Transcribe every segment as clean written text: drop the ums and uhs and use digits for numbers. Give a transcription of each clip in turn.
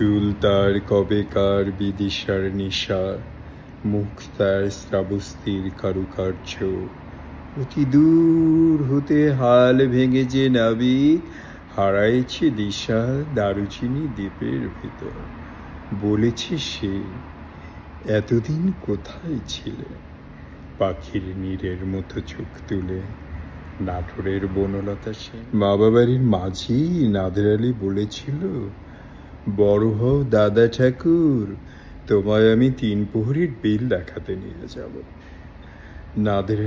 চুল তার কবেকার বিদিশার নিশা, মুখ তার শ্রাবস্তির কারুকার্য। অতি দূর হতে হাল ভেঙে যে নাবিক হারাইছে দিশা দারুচিনি দ্বীপের ভিতর। বলেছে সে, এতদিন কোথায় ছিলে? পাখির নীরের মতো চোখ তুলে নাটোরের বনলতা সে। মা বাবারির মাঝি নাদের আলী বলেছিল, বড় হও দাদা ঠাকুর, তোমায় আমি 3 প্রহরীর বিল দেখাতে নিয়ে যাব। নাদের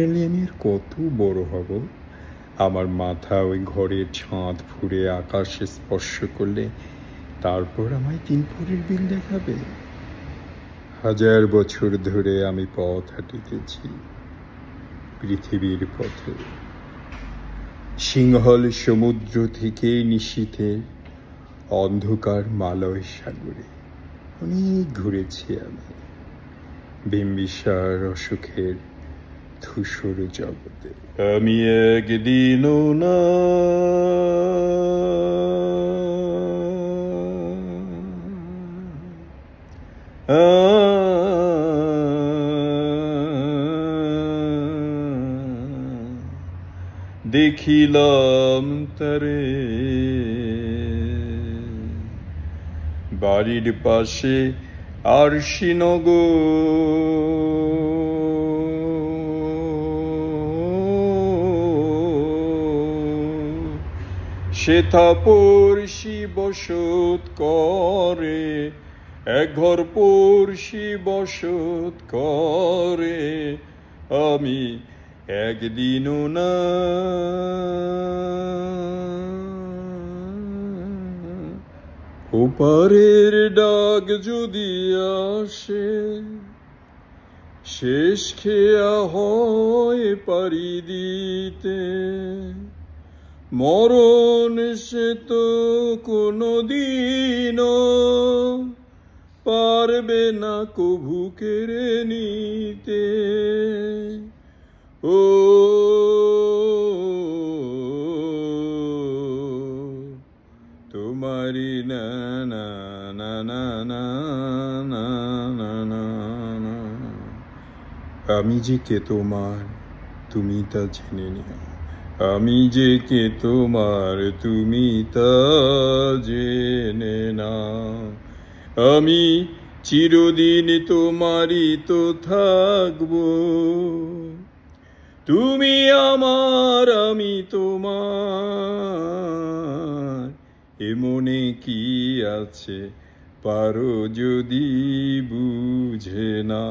আলী আমি আর কত বড় হব? আমার মাথা ওই ঘরের ছাদ ফুঁড়ে আকাশে স্পর্শ করলে তারপর আমায় 3 প্রহরীর বিল দেখাবে? 1000 বছর ধরে আমি পথ হাঁটিতেছি পৃথিবীর পথে, সিংহল সমুদ্র থেকে নিশীথে অন্ধকার মালয় সাগরে অনেক ঘুরেছি আমি, বিম্বিসার অসুখের ধূসর জগতে। আমি একদিনও না দেখিলাম তারে বাড়ির পাশে আরশিনগর, সেথা পড়শি বসত করে, এক ঘর পড়শি বসত করে। আমি একদিনও না ওপারের ডাক যদি আসে, শেষ খেয়া হয় পারি দিতে। মরণ সে তো কোনদিনও পারবে না কভু কেড়ে নিতে। ও তোমারি না না না না না না না না না, আমি যে কে তোমার তুমি তা জেনে নিও, আমি যে কে তোমার তুমি তা জেনে নাও। আমি চিরদিন তোমারই তো থাকবো, তুমি আমার আমি তোমার। এ মনে কি আছে পারো যদি বুঝে না।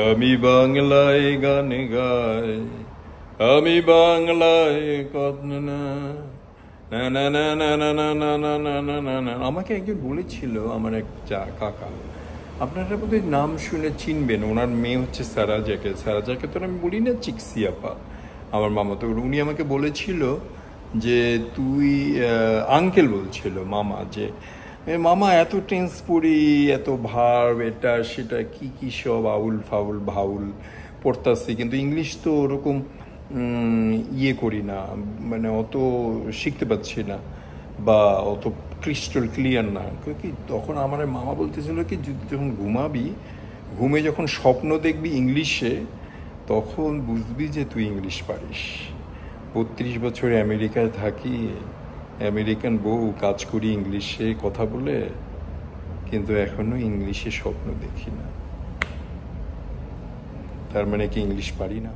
আমি বাংলায় গান গাই, আমি বাংলায় কথা না না না না না না না না না না না না না। আমাকে একজন বলেছিল, আমার এক কাকা, আপনারা বোধহয় নাম শুনে চিনবেন, ওনার মেয়ে হচ্ছে সারাজাকে। সারাজাকে তো আমি বলি না চিকসি আপা, আমার মামা। তো উনি আমাকে বলেছিল যে তুই আঙ্কেল বলছিল মামা, যে মামা এত টেন্স পড়ি, এত ভার্ব, এটা সেটা কি কি সব আউল ফাউল ভাউল পড়তাছি, কিন্তু ইংলিশ তো ওরকম ইয়ে করি না, মানে অত শিখতে পারছি না বা অত ক্রিস্টাল ক্লিয়ার না। কি তখন আমার মামা বলতেছিল কি, যখন ঘুমাবি, ঘুমে যখন স্বপ্ন দেখবি ইংলিশে, তখন বুঝবি যে তুই ইংলিশ পারিস। 32 বছর আমেরিকায় থাকি, আমেরিকান বউ, কাজ করি ইংলিশে কথা বলে, কিন্তু এখনো ইংলিশে স্বপ্ন দেখি না। তার মানে কি ইংলিশ পারি না?